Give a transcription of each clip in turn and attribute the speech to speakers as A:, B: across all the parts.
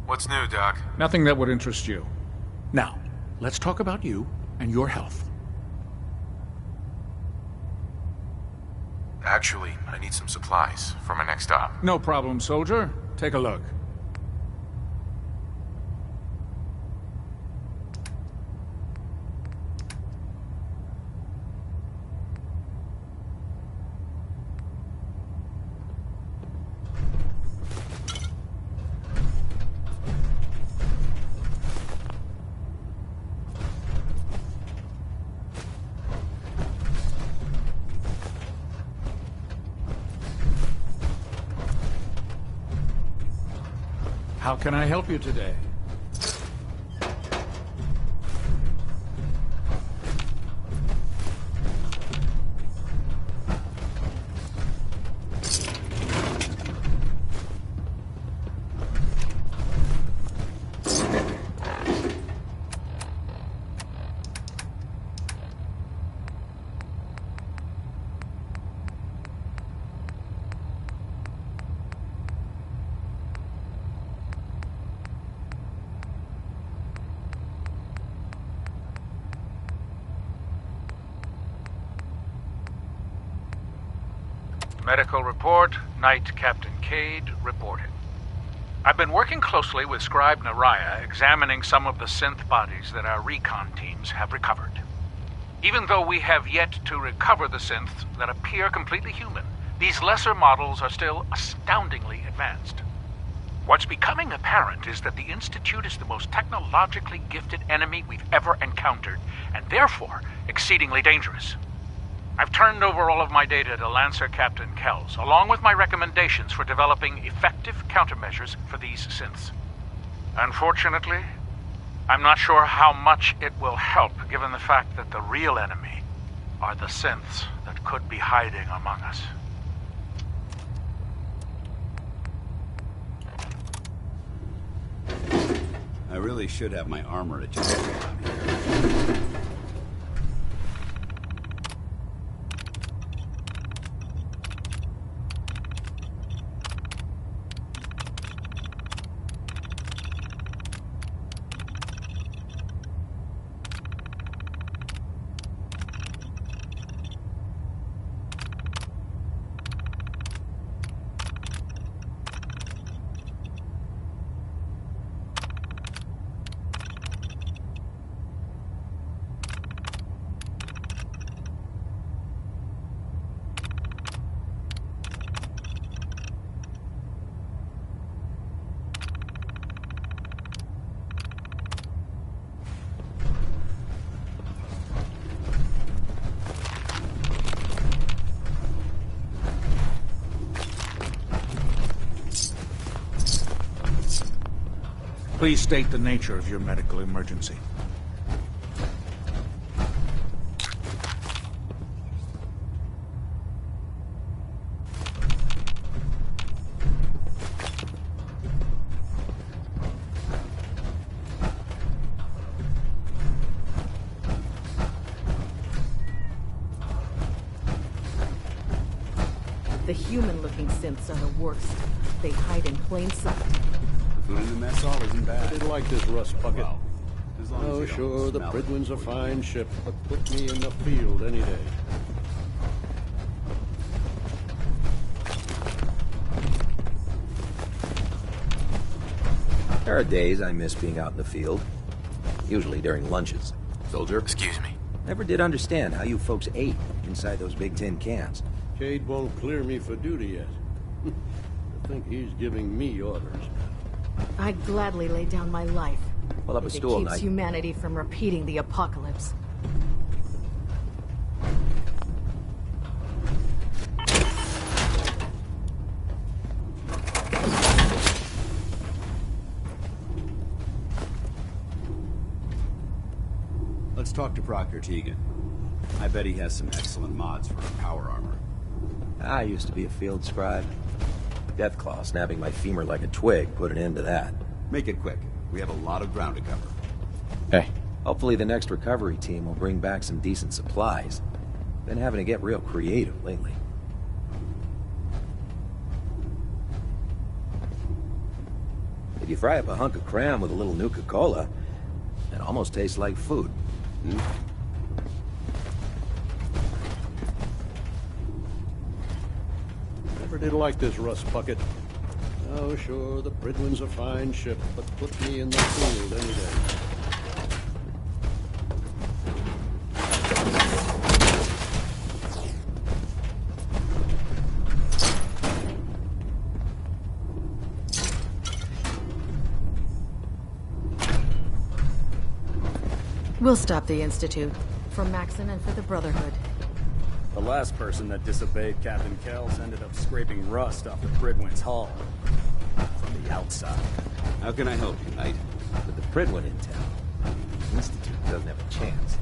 A: What's new, Doc?
B: Nothing that would interest you. Now, let's talk about you and your health.
A: Actually, I need some supplies for my next stop.
B: No problem, soldier. Take a look. How can I help you today?
C: Medical report, Night Captain Cade reporting. I've been working closely with Scribe Naraya, examining some of the synth bodies that our recon teams have recovered. Even though we have yet to recover the synths that appear completely human, these lesser models are still astoundingly advanced. What's becoming apparent is that the Institute is the most technologically gifted enemy we've ever encountered, and therefore exceedingly dangerous. I've turned over all of my data to Lancer Captain Kells, along with my recommendations for developing effective countermeasures for these synths. Unfortunately, I'm not sure how much it will help, given the fact that the real enemy are the synths that could be hiding among us.
D: I really should have my armor adjusted while I'm here.
B: Please state the nature of your medical emergency.
E: The human-looking synths are the worst. They hide in plain sight.
D: Food in the mess hall isn't bad.
F: I didn't like this rust bucket.
D: Well, as long as
F: Oh,
D: you don't
F: sure, the
D: smell it.
F: Pridwin's a fine ship, but put me in the field any day.
G: There are days I miss being out in the field. Usually during lunches.
D: Soldier?
A: Excuse me.
G: Never did understand how you folks ate inside those big tin cans.
F: Cade won't clear me for duty yet. I think he's giving me orders.
E: I'd gladly lay down my life.
G: Pull up a
E: if
G: stool,
E: it keeps
G: Knight.
E: humanity from repeating the apocalypse.
D: Let's talk to Proctor Tegan. I bet he has some excellent mods for our power armor.
G: I used to be a field scribe. Deathclaw snapping my femur like a twig put an end to that.
D: Make it quick. We have a lot of ground to cover.
G: Hey. Hopefully the next recovery team will bring back some decent supplies. Been having to get real creative lately. If you fry up a hunk of cram with a little Nuka-Cola, it almost tastes like food.
F: Never did like this rust bucket. Oh, sure, the Pridwin's a fine ship, but put me in the field any day.
E: We'll stop the Institute. For Maxon and for the Brotherhood.
H: The last person that disobeyed Captain Kells ended up scraping rust off the Pridwin's hull. From the outside.
D: How can I help you, Knight?
G: With the Pridwin in town, the Institute doesn't have a chance.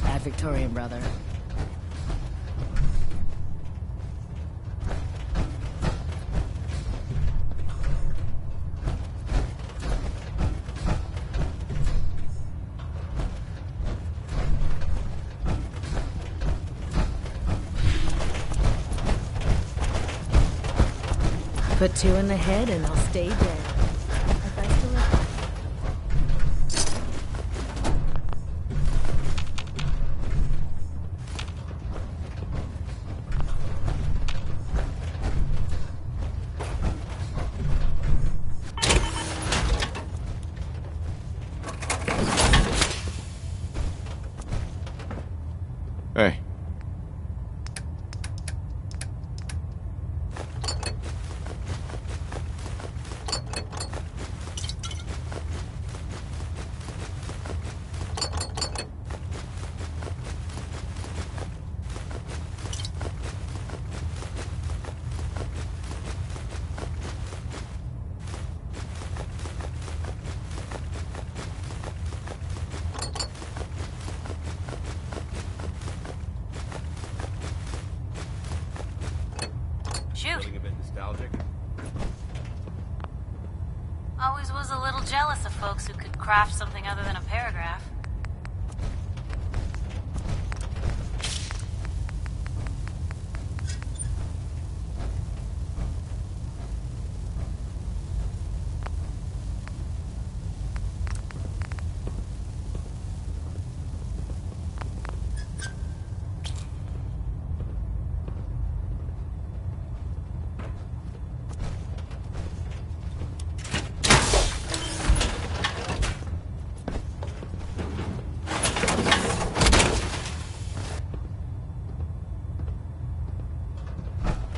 E: Ad Victorian, brother. Put 2 in the head and I'll stay dead. Advice to live.
A: Hey.
I: Shoot.
D: A bit nostalgic?
I: Always was a little jealous of folks who could craft something other than a paragraph.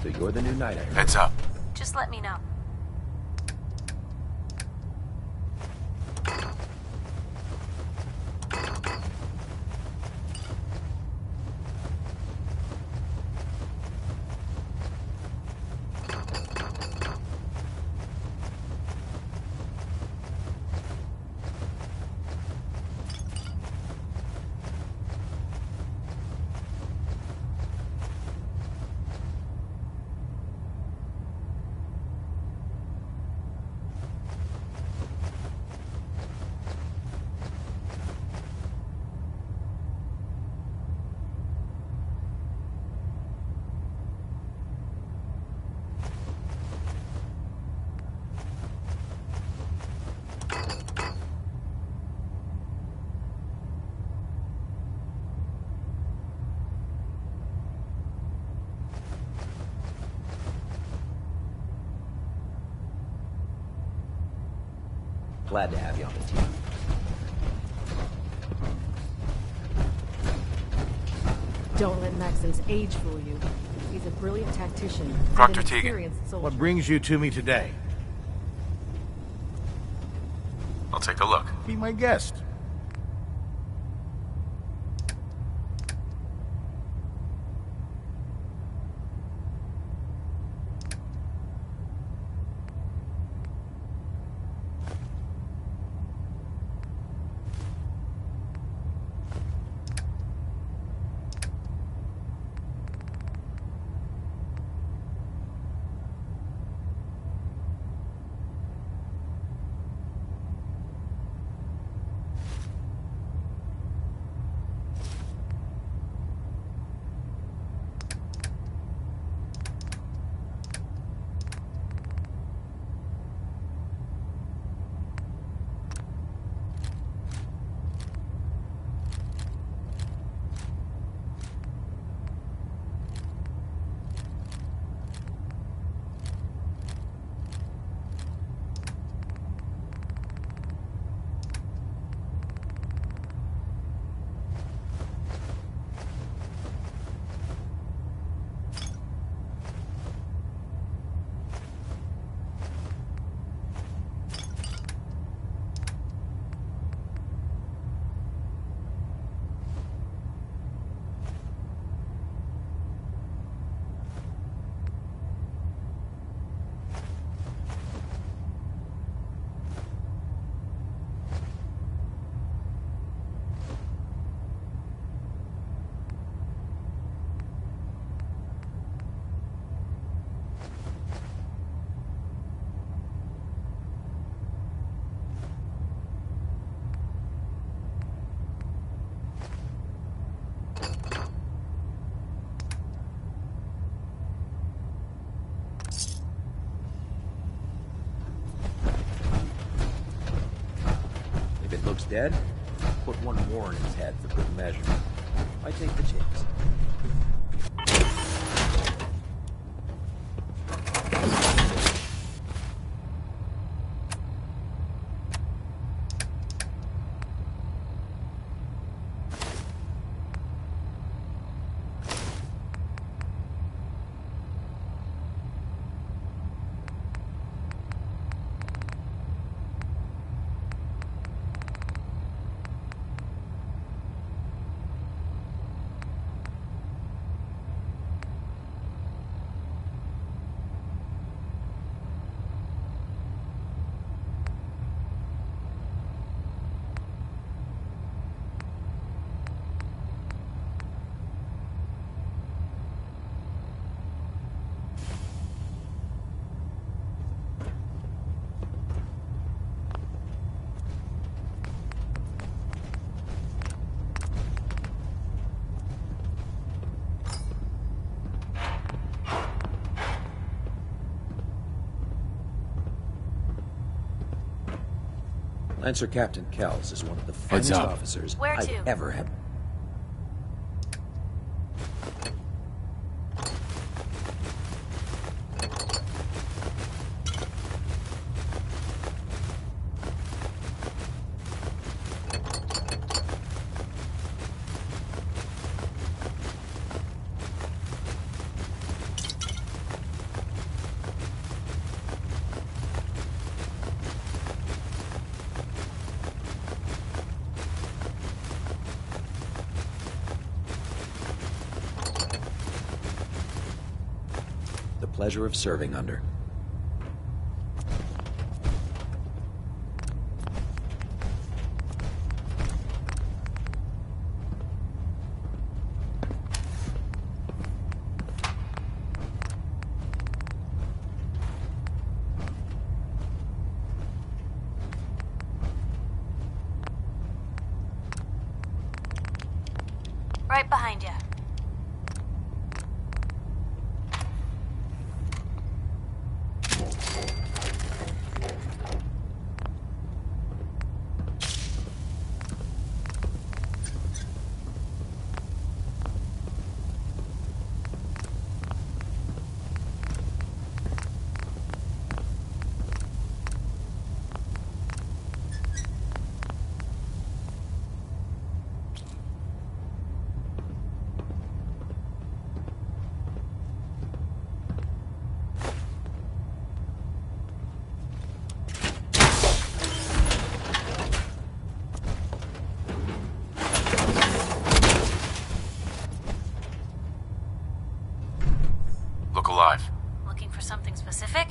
G: So you're the new knight, I heard.
A: Heads up.
I: Just let me know.
G: Glad to have you on the team.
E: Don't let Maxon's age fool you. He's a brilliant tactician. and
A: Proctor
E: an
A: Teagan.
E: experienced soldier.
J: What brings you to me today?
A: I'll take a look.
J: Be my guest.
G: looks dead. Put one more in his head for good measure. I take the chance. Lancer Captain Kells is one of the finest officers I've ever had. Pleasure of serving under.
I: Right behind you.
A: Look alive.
I: Looking for something specific?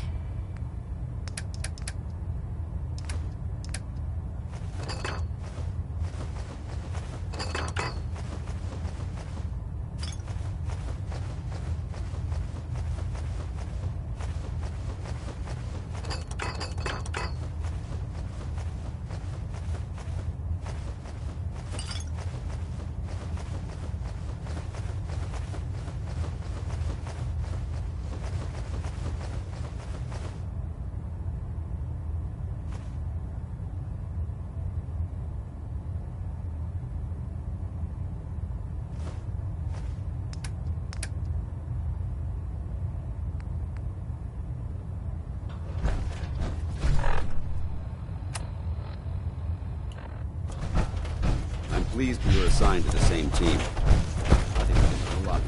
D: I'm pleased we were assigned to the same team. I think we can do a lot.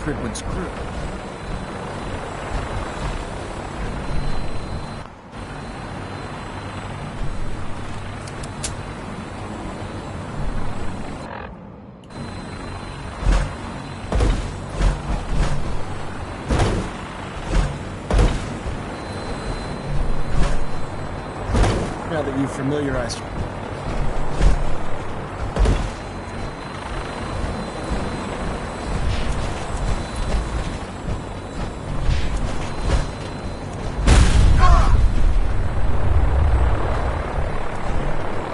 K: Prydwen's crew. Now that you've familiarized you.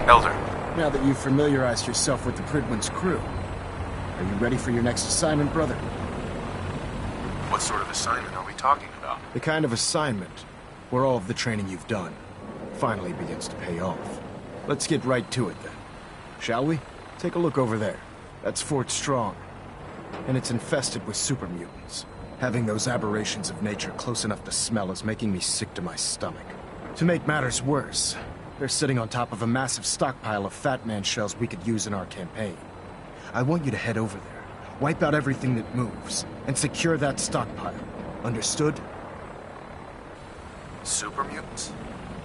A: Elder.
K: Now that you've familiarized yourself with the Prydwen's crew, are you ready for your next assignment, brother?
A: What sort of assignment are we talking about?
K: The kind of assignment where all of the training you've done finally begins to pay off. Let's get right to it then. Shall we? Take a look over there. That's Fort Strong. And it's infested with super mutants. Having those aberrations of nature close enough to smell is making me sick to my stomach. To make matters worse, they're sitting on top of a massive stockpile of Fat Man shells we could use in our campaign. I want you to head over there, wipe out everything that moves, and secure that stockpile. Understood?
A: Super mutants?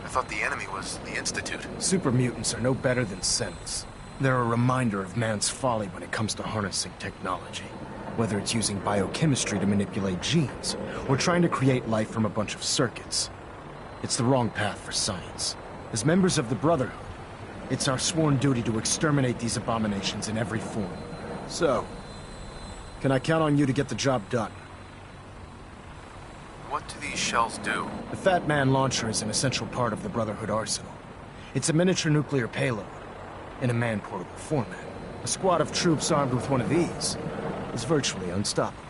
A: I thought the enemy was the Institute.
K: Super mutants are no better than synths. They're a reminder of man's folly when it comes to harnessing technology. Whether it's using biochemistry to manipulate genes, or trying to create life from a bunch of circuits. It's the wrong path for science. As members of the Brotherhood, it's our sworn duty to exterminate these abominations in every form. So, can I count on you to get the job done?
A: What do these shells do?
K: The Fat Man launcher is an essential part of the Brotherhood arsenal. It's a miniature nuclear payload, in a man-portable format. A squad of troops armed with one of these is virtually unstoppable.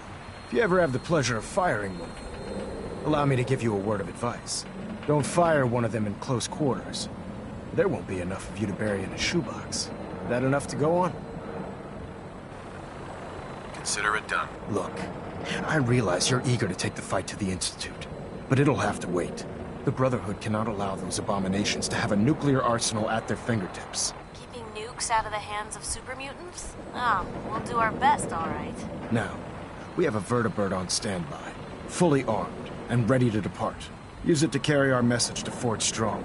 K: If you ever have the pleasure of firing one, allow me to give you a word of advice. Don't fire one of them in close quarters. There won't be enough of you to bury in a shoebox. That enough to go on?
A: Consider it done.
K: Look, I realize you're eager to take the fight to the Institute, but it'll have to wait. The Brotherhood cannot allow those abominations to have a nuclear arsenal at their fingertips.
I: Keeping nukes out of the hands of super mutants? Oh, we'll do our best, all right.
K: Now, we have a vertibird on standby, fully armed and ready to depart. Use it to carry our message to Fort Strong,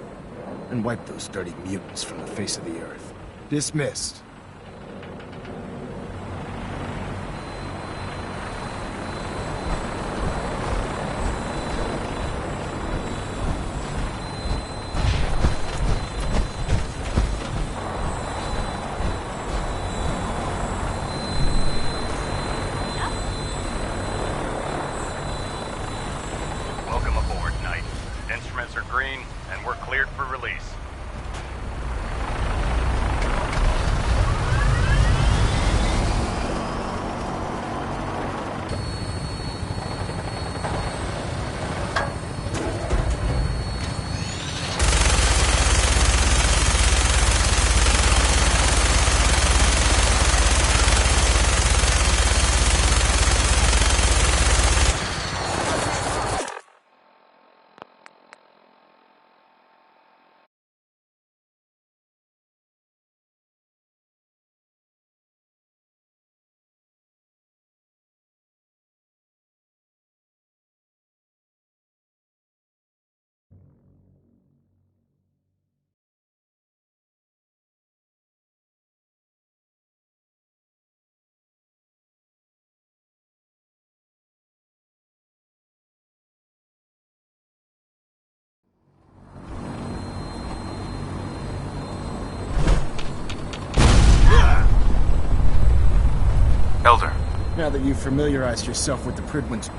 K: and wipe those dirty mutants from the face of the earth. Dismissed.
L: Welcome aboard, Knight. Instruments are green, and we're cleared for release.
A: Elder.
K: Now that you've familiarized yourself with the Prydwen's...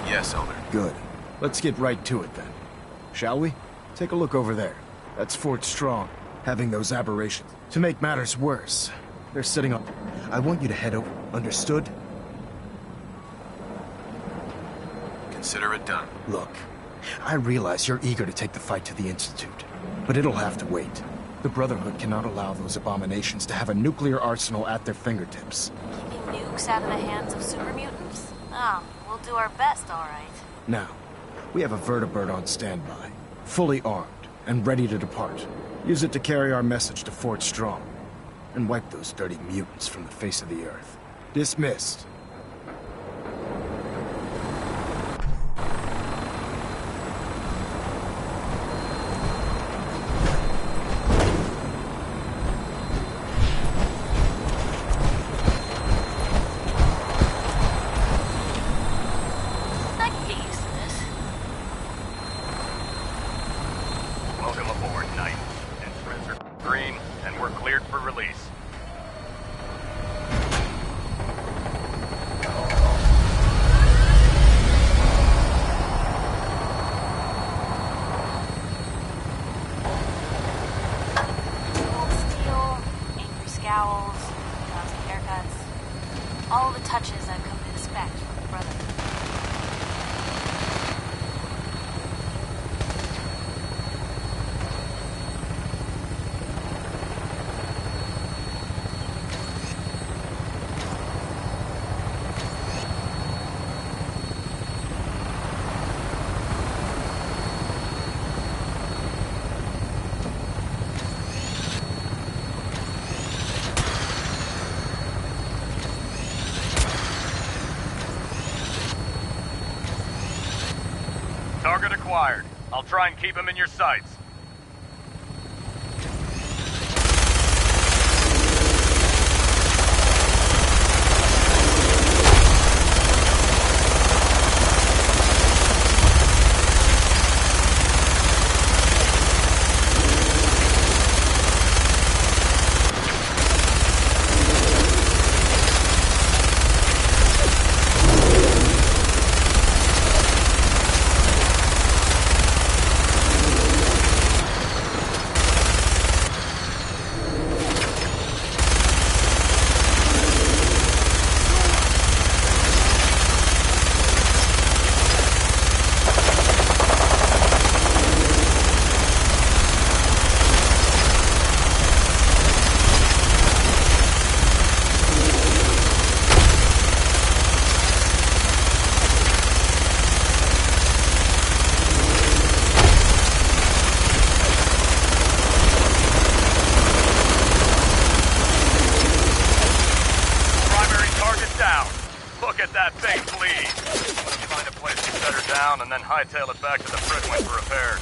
A: Yes, Elder.
K: Good. Let's get right to it then. Shall we? Take a look over there. That's Fort Strong, having those aberrations. To make matters worse, they're sitting on... I want you to head over. Understood?
A: Consider it done.
K: Look, I realize you're eager to take the fight to the Institute, but it'll have to wait. The Brotherhood cannot allow those abominations to have a nuclear arsenal at their fingertips.
I: Keeping nukes out of the hands of super mutants? Oh, we'll do our best, all right.
K: Now, we have a vertibird on standby, fully armed and ready to depart. Use it to carry our message to Fort Strong, and wipe those dirty mutants from the face of the earth. Dismissed.
I: I can get used to this.
L: Welcome aboard, Knight. Instruments are green, and we're cleared for release.
I: Old steel, angry scowls, lousy haircuts. All the touches I've come to expect from the Brotherhood.
L: Target acquired. I'll try and keep him in your sights. And then hightail it back to the Fridwin for repairs.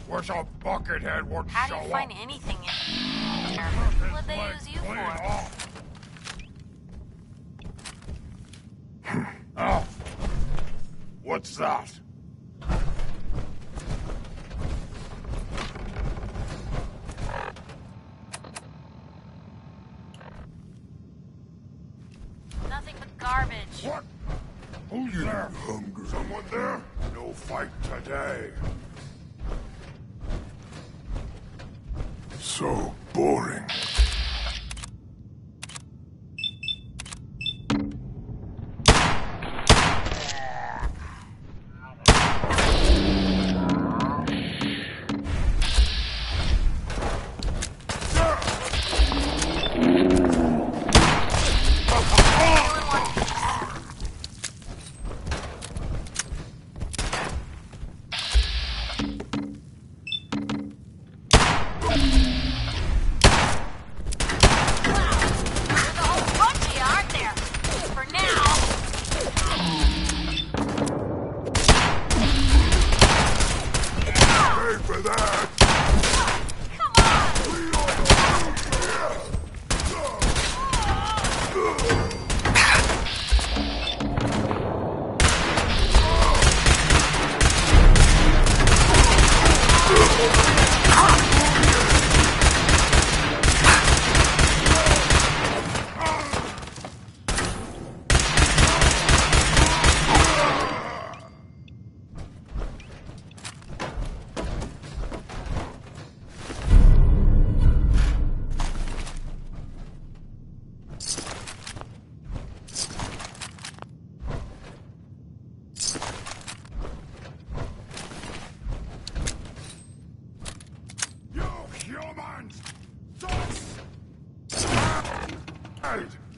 M: Where's a buckethead would
I: How
M: show
I: do you find
M: up?
I: anything in here? What'd they use you
M: Clean
I: for?
M: off. Oh. What's that?
I: Nothing but garbage.
M: What? Who's there? Hungry. Someone there? No fight today. So boring.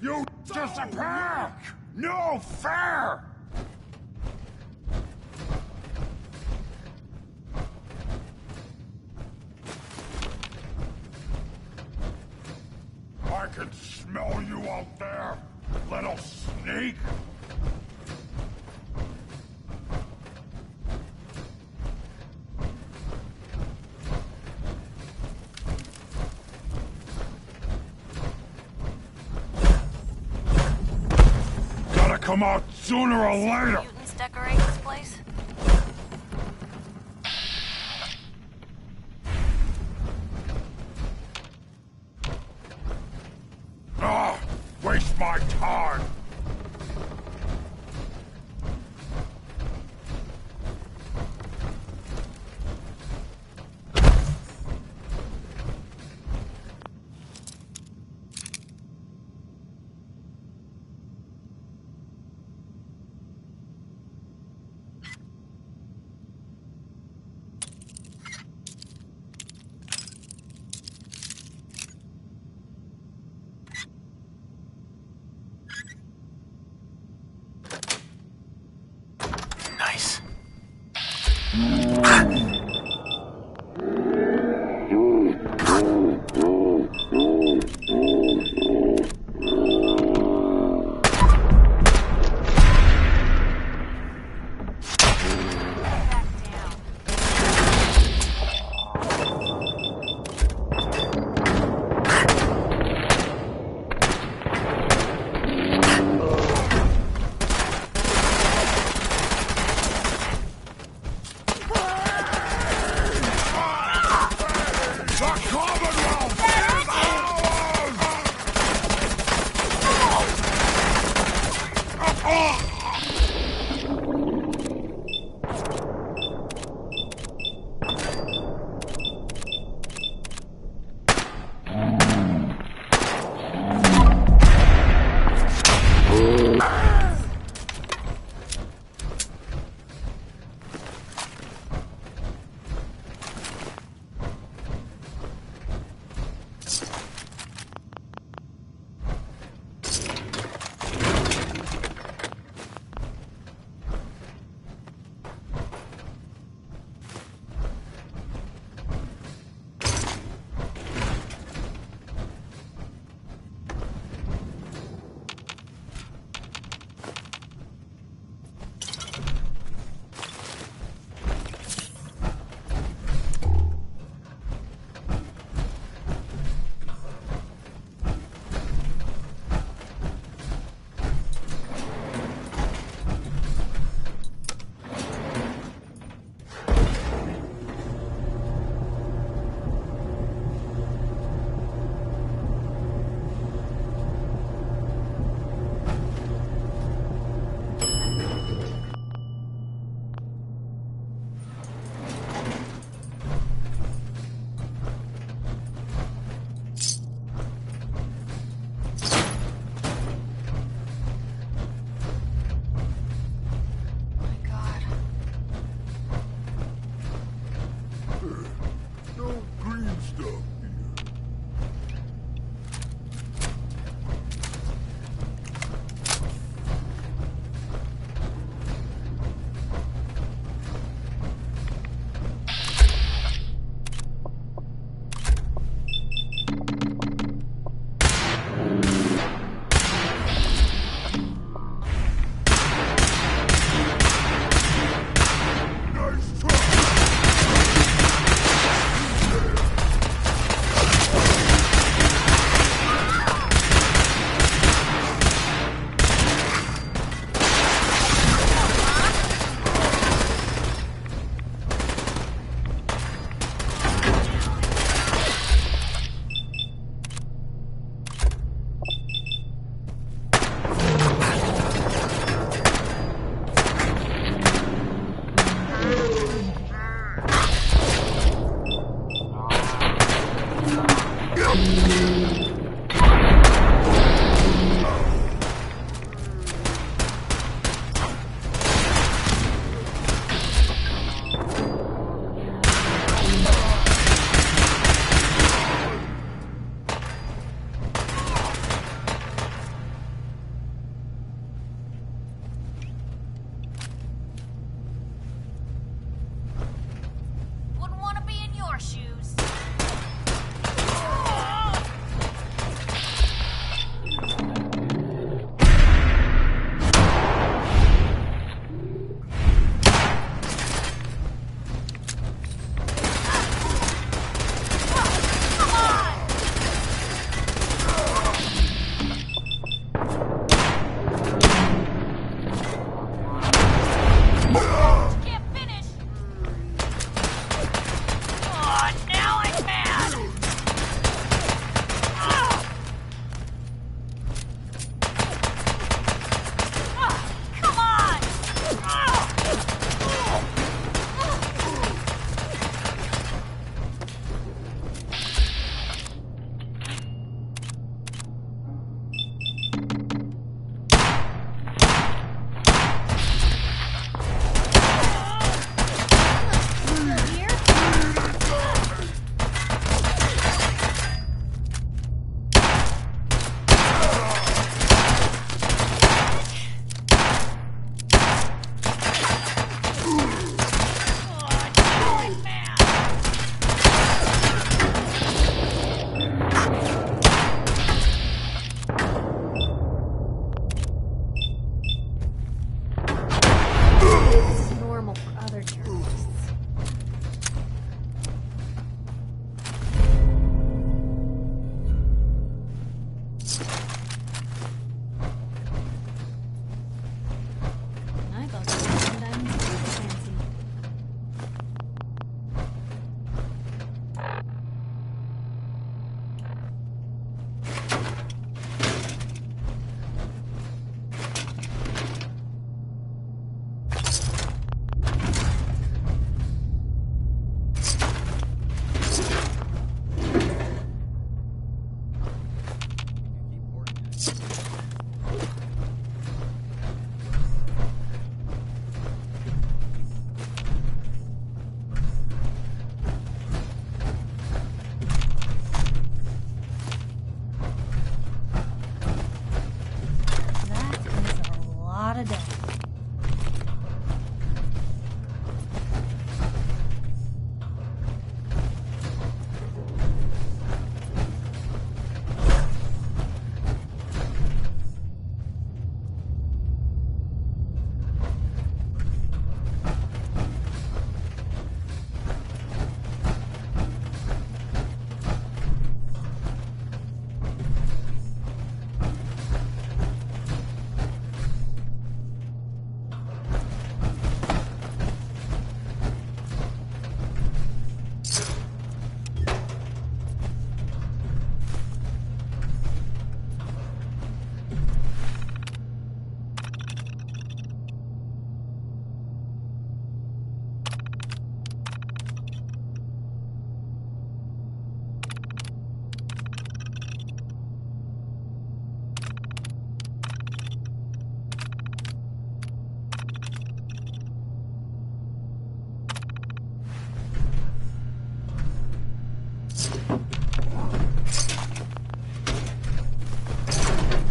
M: You disappear! No fair! I can smell you out there, little sneak! Come out sooner or later!
I: Mutants decorate this place?
M: Ah! Waste my time!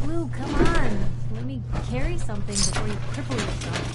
E: Blue, come on. Let me carry something before you cripple yourself.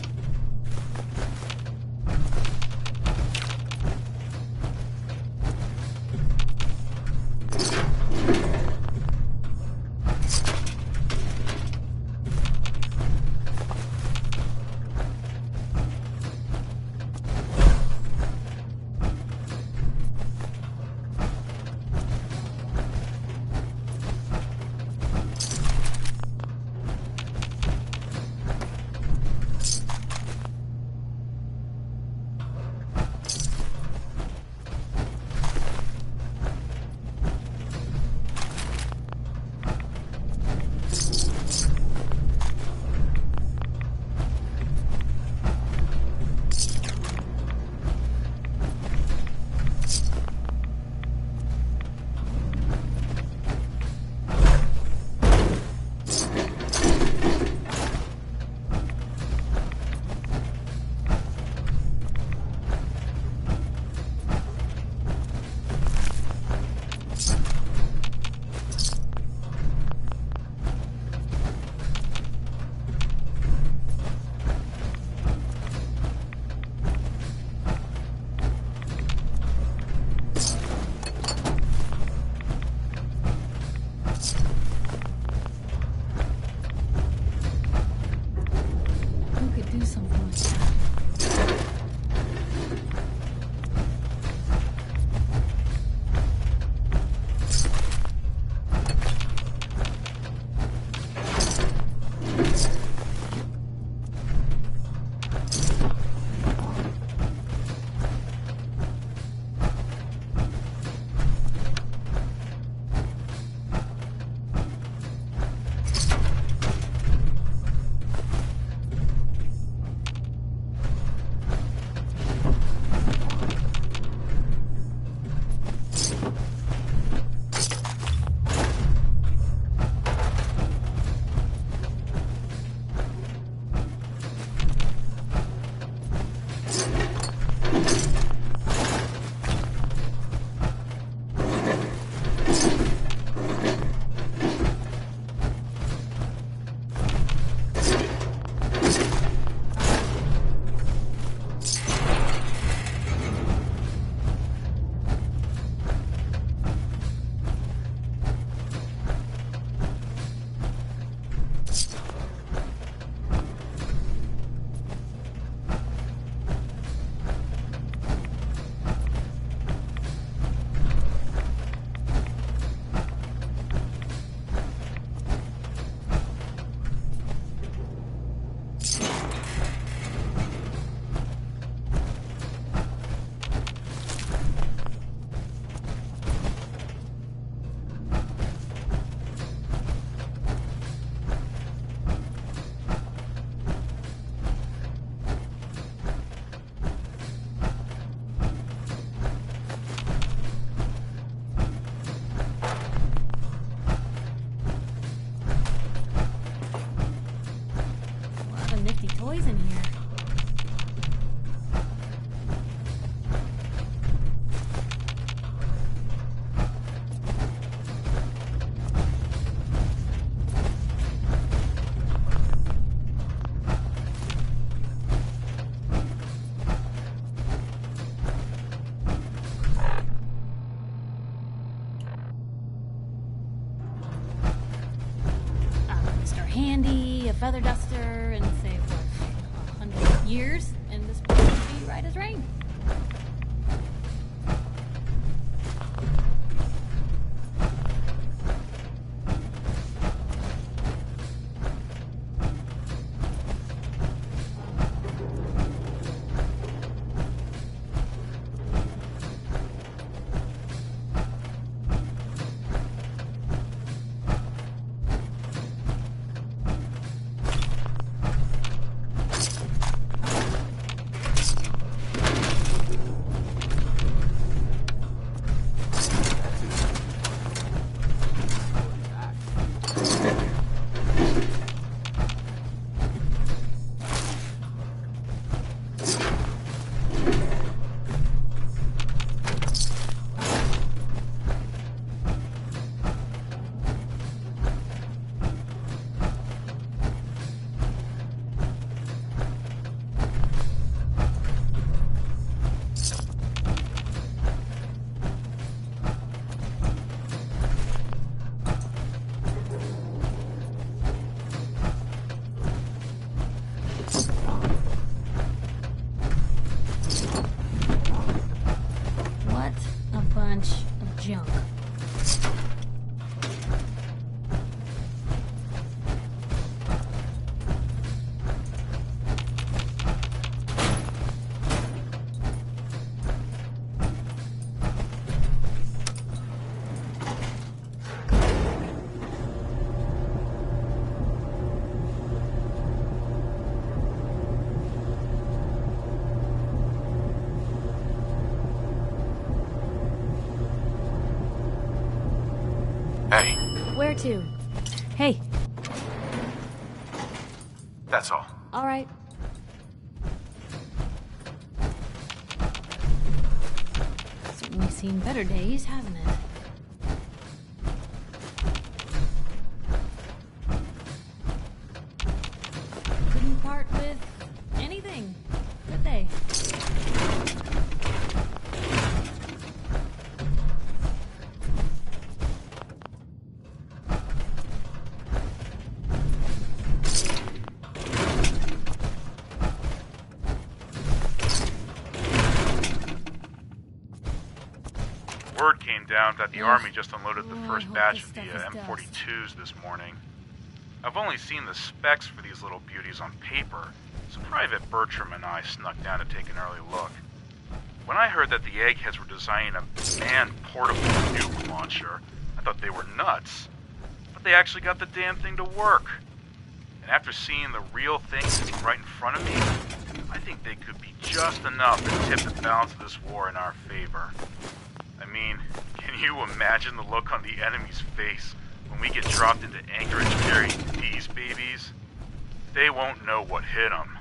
E: Toys in here. Mr. Handy, a feather duster, and say what? 100 years, and this place will be right as rain. too. Hey.
A: That's all.
E: All right. Certainly seen better days, haven't it? Couldn't part with anything, could they?
C: Word came down that the Army just unloaded the first
E: hope
C: batch
E: this
C: of the
E: stuff is
C: M42s this morning. I've only seen the specs for these little beauties on paper, so Private Bertram and I snuck down to take an early look. When I heard that the eggheads were designing a man-portable nuke launcher, I thought they were nuts. But they actually got the damn thing to work. And after seeing the real thing sitting right in front of me, I think they could be just enough to tip the balance of this war in our favor. I mean, can you imagine the look on the enemy's face when we get dropped into Anchorage carrying these babies? They won't know what hit them.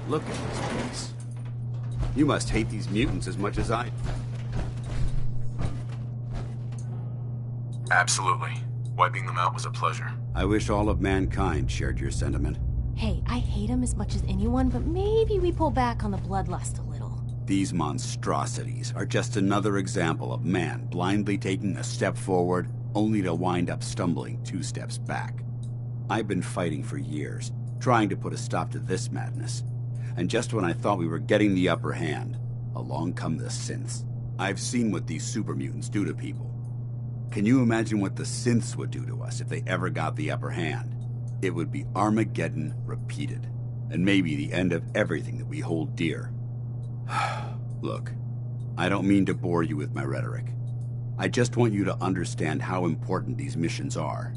D: Look at this place. You must hate these mutants as much as I.
A: Absolutely. Wiping them out was a pleasure.
D: I wish all of mankind shared your sentiment.
N: Hey, I hate him as much as anyone, but maybe we pull back on the bloodlust a little.
D: These monstrosities are just another example of man blindly taking a step forward, only to wind up stumbling 2 steps back. I've been fighting for years, trying to put a stop to this madness. And just when I thought we were getting the upper hand, along come the synths. I've seen what these super mutants do to people. Can you imagine what the synths would do to us if they ever got the upper hand? It would be Armageddon repeated, and maybe the end of everything that we hold dear. Look, I don't mean to bore you with my rhetoric. I just want you to understand how important these missions are.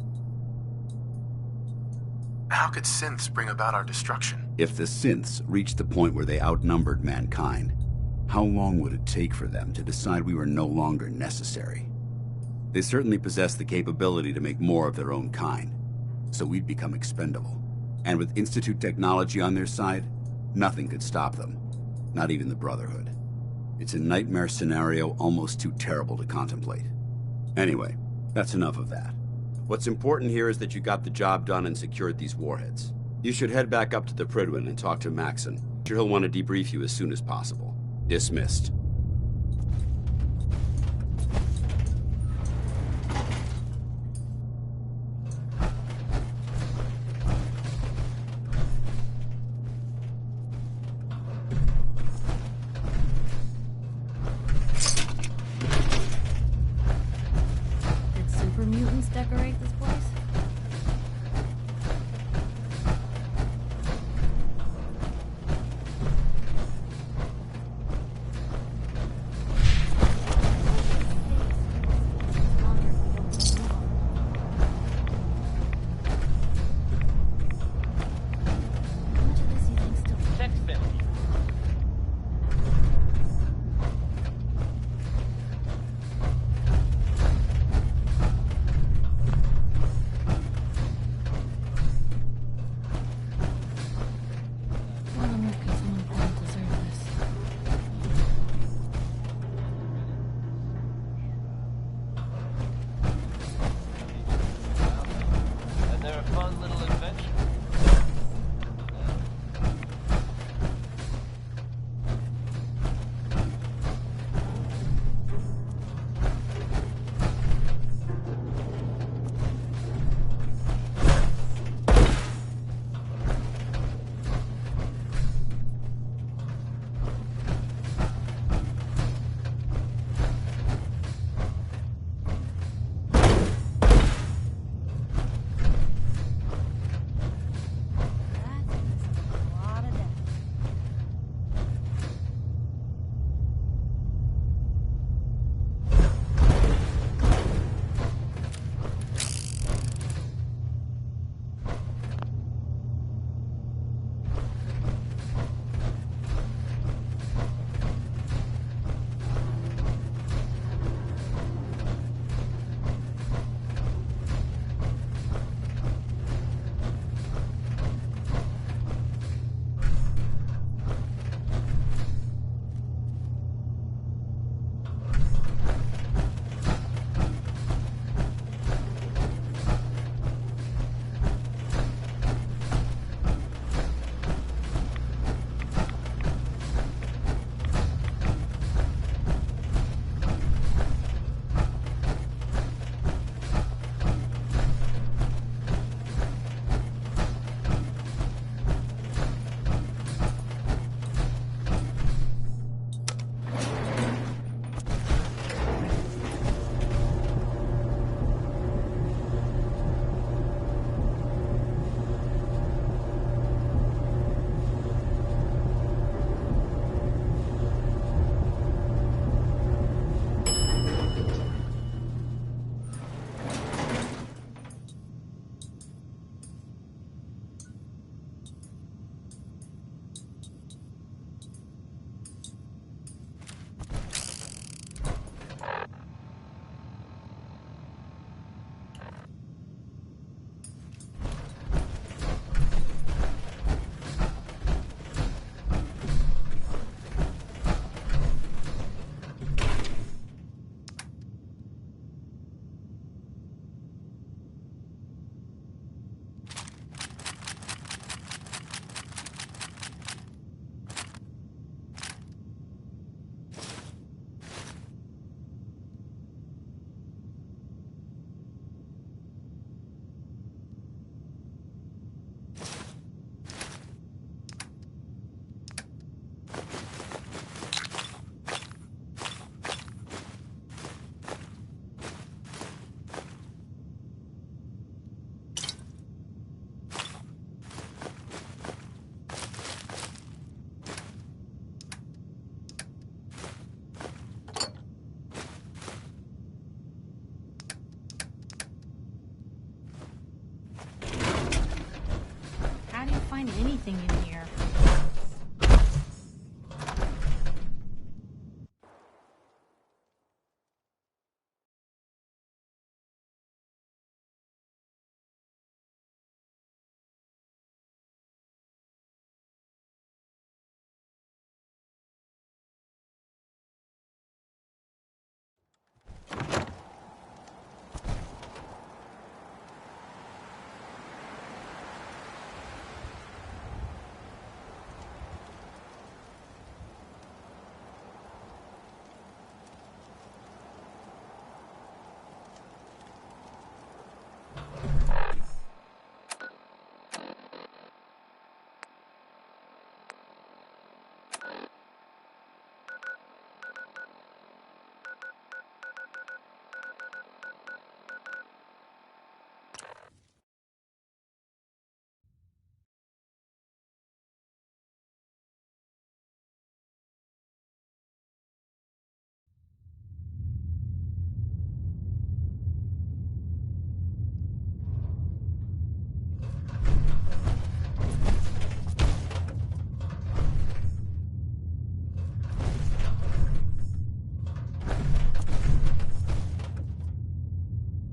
A: How could synths bring about our destruction?
D: If the synths reached the point where they outnumbered mankind, how long would it take for them to decide we were no longer necessary? They certainly possess the capability to make more of their own kind, so we'd become expendable. And with Institute technology on their side, nothing could stop them, not even the Brotherhood. It's a nightmare scenario almost too terrible to contemplate. Anyway, that's enough of that. What's important here is that you got the job done and secured these warheads. You should head back up to the Prydwen and talk to Maxon. I'm sure he'll want to debrief you as soon as possible. Dismissed.
E: Did super mutants decorate this place?
O: They're a fun little adventure.
E: find anything in here.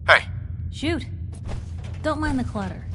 A: Hey.
E: Shoot. Don't mind the clutter.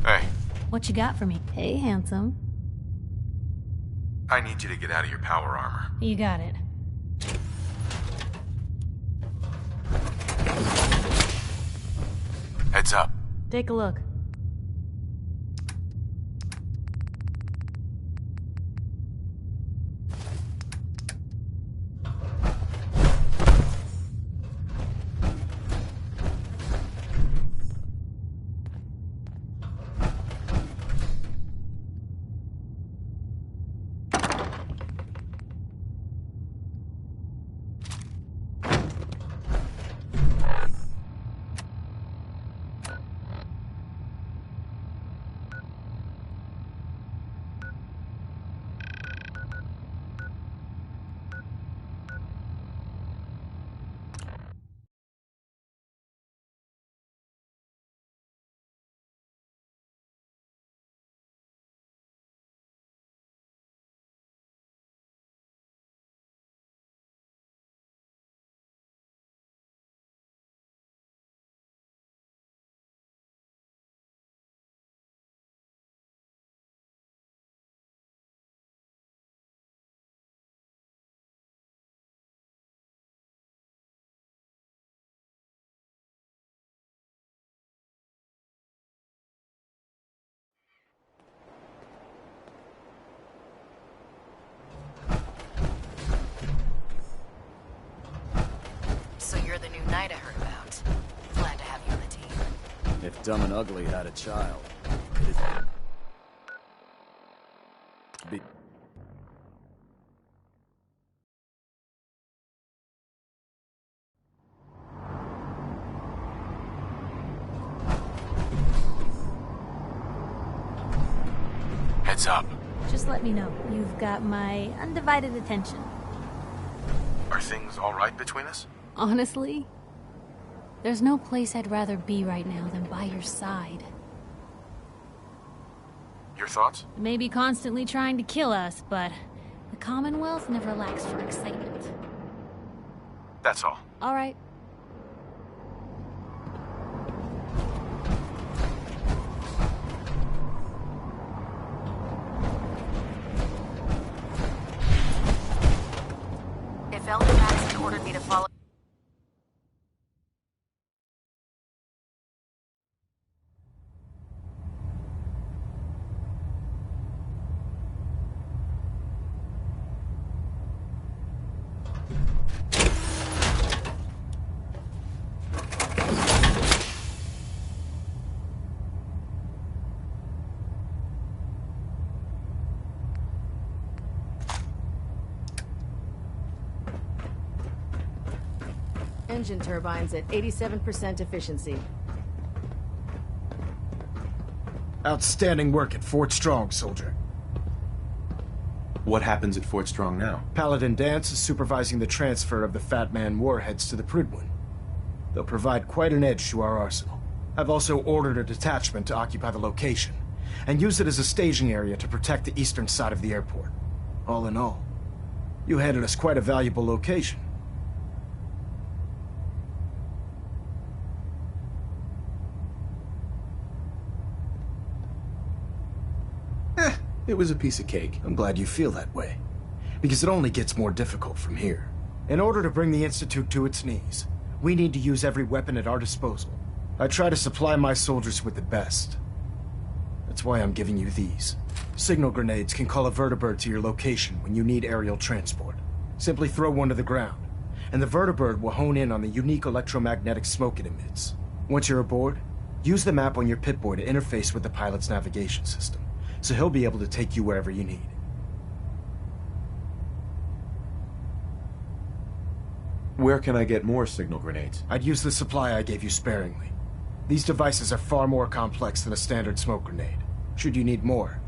A: Hey.
E: What you got for me? Hey, handsome.
A: I need you to get out of your power armor.
E: You got it.
A: Heads up.
E: Take a look.
I: So you're the new knight I heard about. Glad to have you on the team.
H: If Dumb and Ugly had a child, it'd be...
A: Heads up.
E: Just let me know. You've got my undivided attention.
A: Are things all right between us?
E: Honestly, there's no place I'd rather be right now than by your side.
A: Your thoughts?
E: They may be constantly trying to kill us, but the Commonwealth never lacks for excitement.
A: That's all.
E: All right.
I: If Elder Madison ordered me to follow...
O: Engine turbines at 87% efficiency.
K: Outstanding work at Fort Strong, soldier.
A: What happens at Fort Strong now?
K: Paladin Dance is supervising the transfer of the Fat Man warheads to the Prydwen. They'll provide quite an edge to our arsenal. I've also ordered a detachment to occupy the location, and use it as a staging area to protect the eastern side of the airport. All in all, you handed us quite a valuable location.
A: It was a piece of cake.
K: I'm glad you feel that way, because it only gets more difficult from here. In order to bring the Institute to its knees, we need to use every weapon at our disposal. I try to supply my soldiers with the best. That's why I'm giving you these. Signal grenades can call a vertibird to your location when you need aerial transport. Simply throw one to the ground, and the vertibird will hone in on the unique electromagnetic smoke it emits. Once you're aboard, use the map on your Pip-Boy to interface with the pilot's navigation system, so he'll be able to take you wherever you need.
A: Where can I get more signal grenades?
K: I'd use the supply I gave you sparingly. These devices are far more complex than a standard smoke grenade. Should you need more,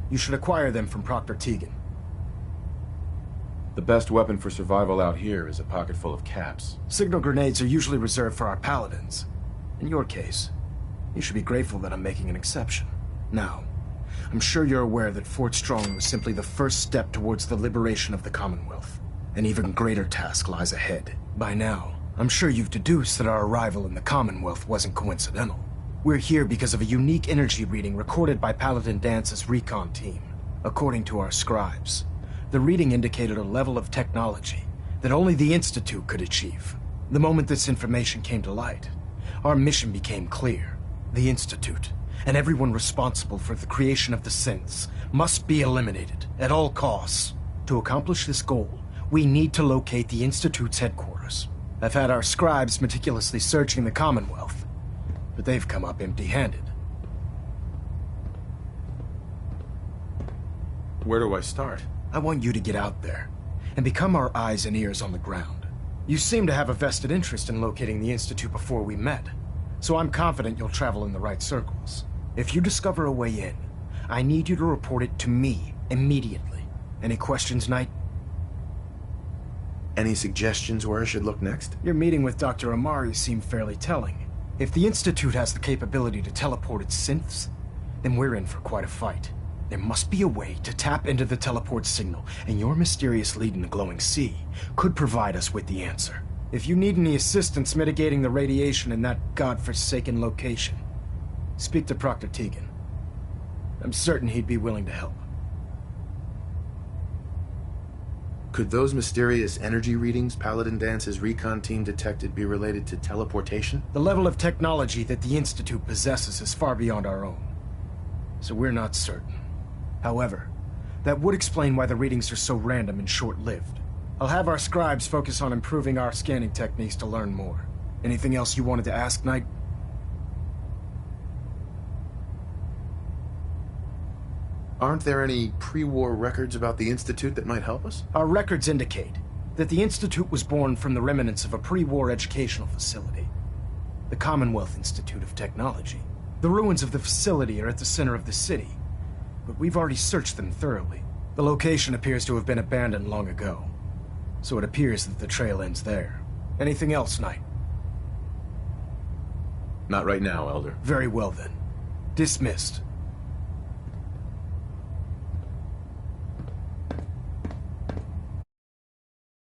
K: you should acquire them from Proctor Tegan.
A: The best weapon for survival out here is a pocket full of caps.
K: Signal grenades are usually reserved for our paladins. In your case, you should be grateful that I'm making an exception. Now, I'm sure you're aware that Fort Strong was simply the first step towards the liberation of the Commonwealth. An even greater task lies ahead. By now, I'm sure you've deduced that our arrival in the Commonwealth wasn't coincidental. We're here because of a unique energy reading recorded by Paladin Dance's recon team. According to our scribes, The reading indicated a level of technology that only the Institute could achieve. The moment this information came to light, our mission became clear. The Institute, and everyone responsible for the creation of the synths, must be eliminated at all costs. To accomplish this goal, we need to locate the Institute's headquarters. I've had our scribes meticulously searching the Commonwealth, but they've come up empty-handed.
P: Where do I start?
K: I want you to get out there and become our eyes and ears on the ground. You seem to have a vested interest in locating the Institute before we met, so I'm confident you'll travel in the right circles. If you discover a way in, I need you to report it to me immediately. Any questions, Knight?
P: Any suggestions where I should look next?
K: Your meeting with Dr. Amari seemed fairly telling. If the Institute has the capability to teleport its synths, then we're in for quite a fight. There must be a way to tap into the teleport signal, and your mysterious lead in the glowing sea could provide us with the answer. If you need any assistance mitigating the radiation in that godforsaken location, speak to Proctor Tegan. I'm certain he'd be willing to help.
P: Could those mysterious energy readings Paladin Dance's recon team detected be related to teleportation?
K: The level of technology that the Institute possesses is far beyond our own, so we're not certain. However, that would explain why the readings are so random and short-lived. I'll have our scribes focus on improving our scanning techniques to learn more. Anything else you wanted to ask, Knight?
P: Aren't there any pre-war records about the Institute that might help us?
K: Our records indicate that the Institute was born from the remnants of a pre-war educational facility, the Commonwealth Institute of Technology. The ruins of the facility are at the center of the city, but we've already searched them thoroughly. The location appears to have been abandoned long ago, so it appears that the trail ends there. Anything else, Knight?
P: Not right now, Elder.
K: Very well then. Dismissed.